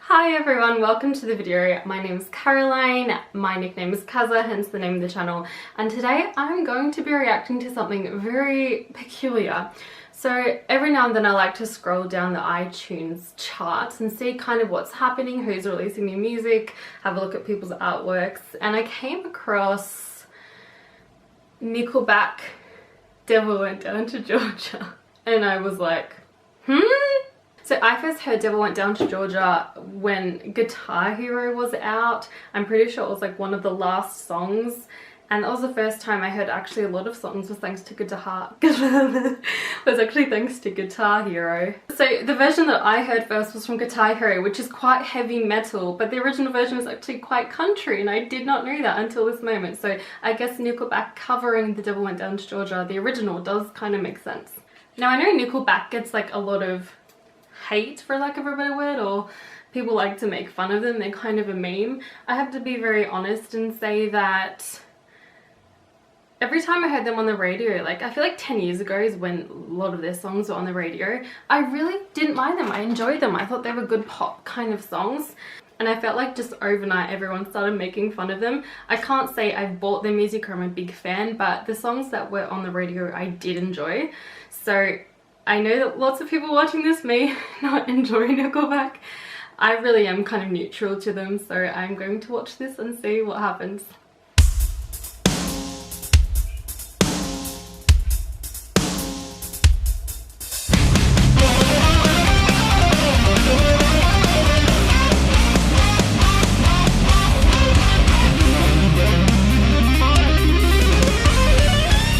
Hi everyone, welcome to the video. My name is Caroline, my nickname is Kaza, hence the name of the channel, and today I'm going to be reacting to something very peculiar. So every now and then I like to scroll down the iTunes charts and see kind of what's happening, who's releasing new music, have a look at people's artworks, and I came across Nickelback, Devil Went Down to Georgia, and I was like, So I first heard Devil Went Down to Georgia when Guitar Hero was out. I'm pretty sure it was like one of the last songs, and that was the first time I heard actually a lot of songs was thanks to Guitar Hero. So the version that I heard first was from Guitar Hero, which is quite heavy metal, but the original version was actually quite country, and I did not know that until this moment. So I guess Nickelback covering The Devil Went Down to Georgia, the original, does kind of make sense. Now I know Nickelback gets like a lot of hate, for lack of a better word, or people like to make fun of them. They're kind of a meme. I have to be very honest and say that every time I heard them on the radio, like I feel like 10 years ago is when a lot of their songs were on the radio, I really didn't mind them. I enjoyed them. I thought they were good pop kind of songs, and I felt like just overnight everyone started making fun of them. I can't say I've bought their music or I'm a big fan, but the songs that were on the radio I did enjoy. So I know that lots of people watching this may not enjoy Nickelback. I really am kind of neutral to them, so I'm going to watch this and see what happens.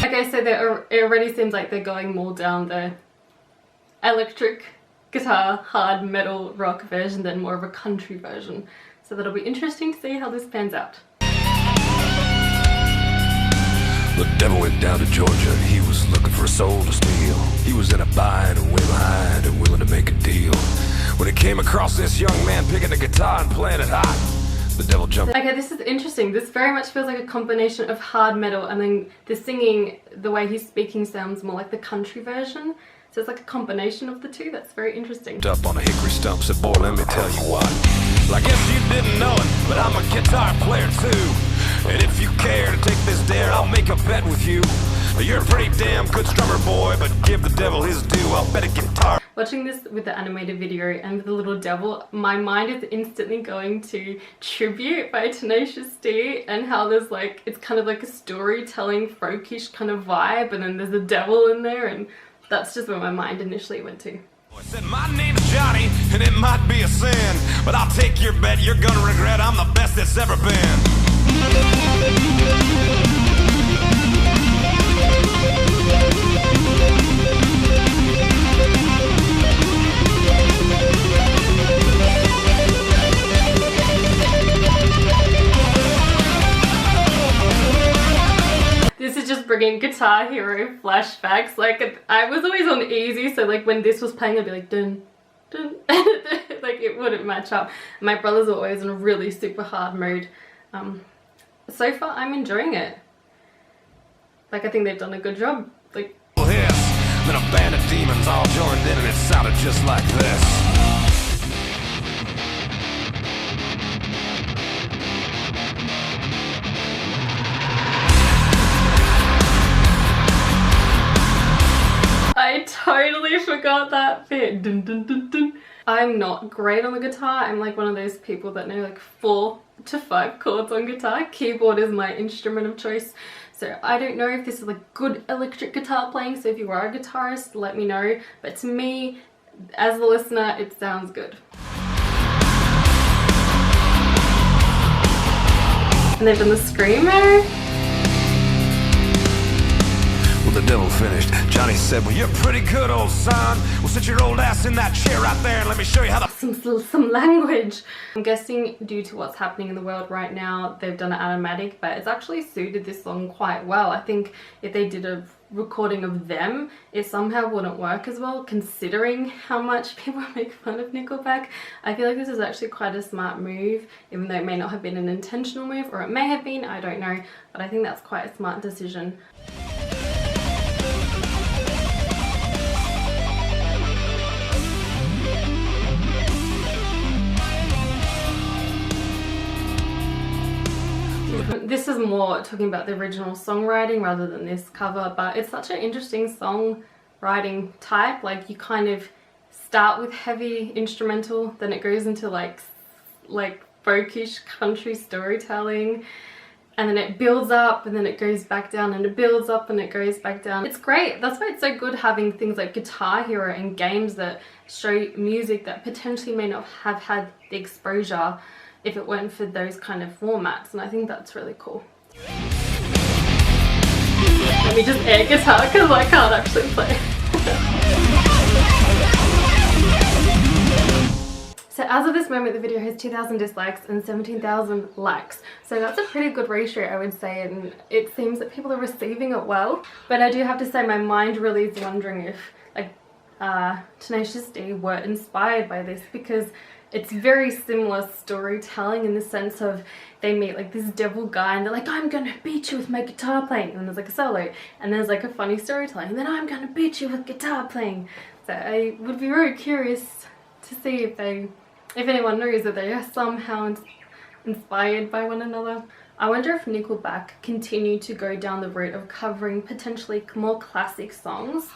Okay, so it already seems like they're going more down the electric guitar hard metal rock version than more of a country version, so that'll be interesting to see how this pans out. The devil went down to Georgia, he was looking for a soul to steal. He was in a bind and way behind and willing to make a deal, when he came across this young man picking a guitar and playing it hot. The devil jumped. Okay, this is interesting. This very much feels like a combination of hard metal, and then the singing, the way he's speaking sounds more like the country version. So it's like a combination of the two. That's very interesting. Up on a hickory stump, said, boy, let me tell you what. Well, I guess you didn't know it, but I'm a guitar player too. And if you care to take this dare, I'll make a bet with you. You're a pretty damn good strummer, boy, but give the devil his due. I'll bet a guitar. Watching this with the animated video and with the little devil, my mind is instantly going to Tribute by Tenacious D, and how there's like, it's kind of like a storytelling folkish kind of vibe, and then there's a devil in there, and that's just where my mind initially went to. I said, my name's Johnny, and it might be a sin, but I'll take your bet, you're gonna regret I'm the best that's ever been. This is just bringing Guitar Hero flashbacks. Like, I was always on easy, so like when this was playing I'd be like dun dun like it wouldn't match up. My brothers were always in a really super hard mode. So far I'm enjoying it. Like, I think they've done a good job. Like, yes, then a band of demons all joined in and it sounded just like this. I totally forgot that bit. Dun, dun, dun, dun. I'm not great on the guitar. I'm like one of those people that know like 4 to 5 chords on guitar. Keyboard is my instrument of choice. So I don't know if this is like good electric guitar playing, so if you are a guitarist, let me know. But to me, as a listener, it sounds good. And they've done the screamer. The devil finished. Johnny said, well, you're pretty good, old son. Well, sit your old ass in that chair right there and let me show you how to... Some language. I'm guessing due to what's happening in the world right now, they've done it automatic, but it's actually suited this song quite well. I think if they did a recording of them, it somehow wouldn't work as well, considering how much people make fun of Nickelback. I feel like this is actually quite a smart move, even though it may not have been an intentional move, or it may have been, I don't know, but I think that's quite a smart decision. This is more talking about the original songwriting rather than this cover, but it's such an interesting songwriting type. Like you kind of start with heavy instrumental, then it goes into like folkish country storytelling, and then it builds up and then it goes back down, and it builds up and it goes back down. It's great. That's why it's so good having things like Guitar Hero and games that show music that potentially may not have had the exposure if it weren't for those kind of formats, and I think that's really cool. Let me just air guitar because I can't actually play. So as of this moment, the video has 2,000 dislikes and 17,000 likes. So that's a pretty good ratio, I would say, and it seems that people are receiving it well. But I do have to say my mind really is wondering if like Tenacious D were inspired by this, because it's very similar storytelling in the sense of they meet like this devil guy and they're like, I'm gonna beat you with my guitar playing, and there's like a solo, and there's like a funny storytelling, and then I'm gonna beat you with guitar playing. So I would be very curious to see if anyone knows that they are somehow inspired by one another. I wonder if Nickelback continue to go down the route of covering potentially more classic songs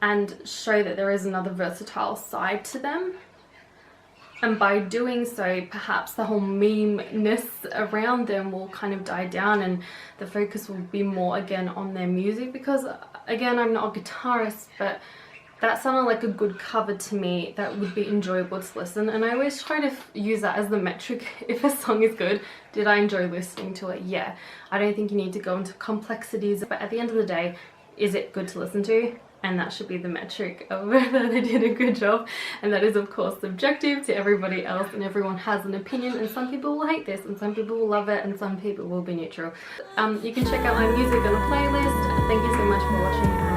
and show that there is another versatile side to them. And by doing so, perhaps the whole meme-ness around them will kind of die down and the focus will be more again on their music, because again, I'm not a guitarist, but that sounded like a good cover to me that would be enjoyable to listen, and I always try to use that as the metric. If a song is good, did I enjoy listening to it? Yeah. I don't think you need to go into complexities, but at the end of the day, is it good to listen to? And that should be the metric of whether they did a good job, and that is of course subjective to everybody else, and everyone has an opinion, and some people will hate this and some people will love it and some people will be neutral. You can check out my music on a playlist. Thank you so much for watching.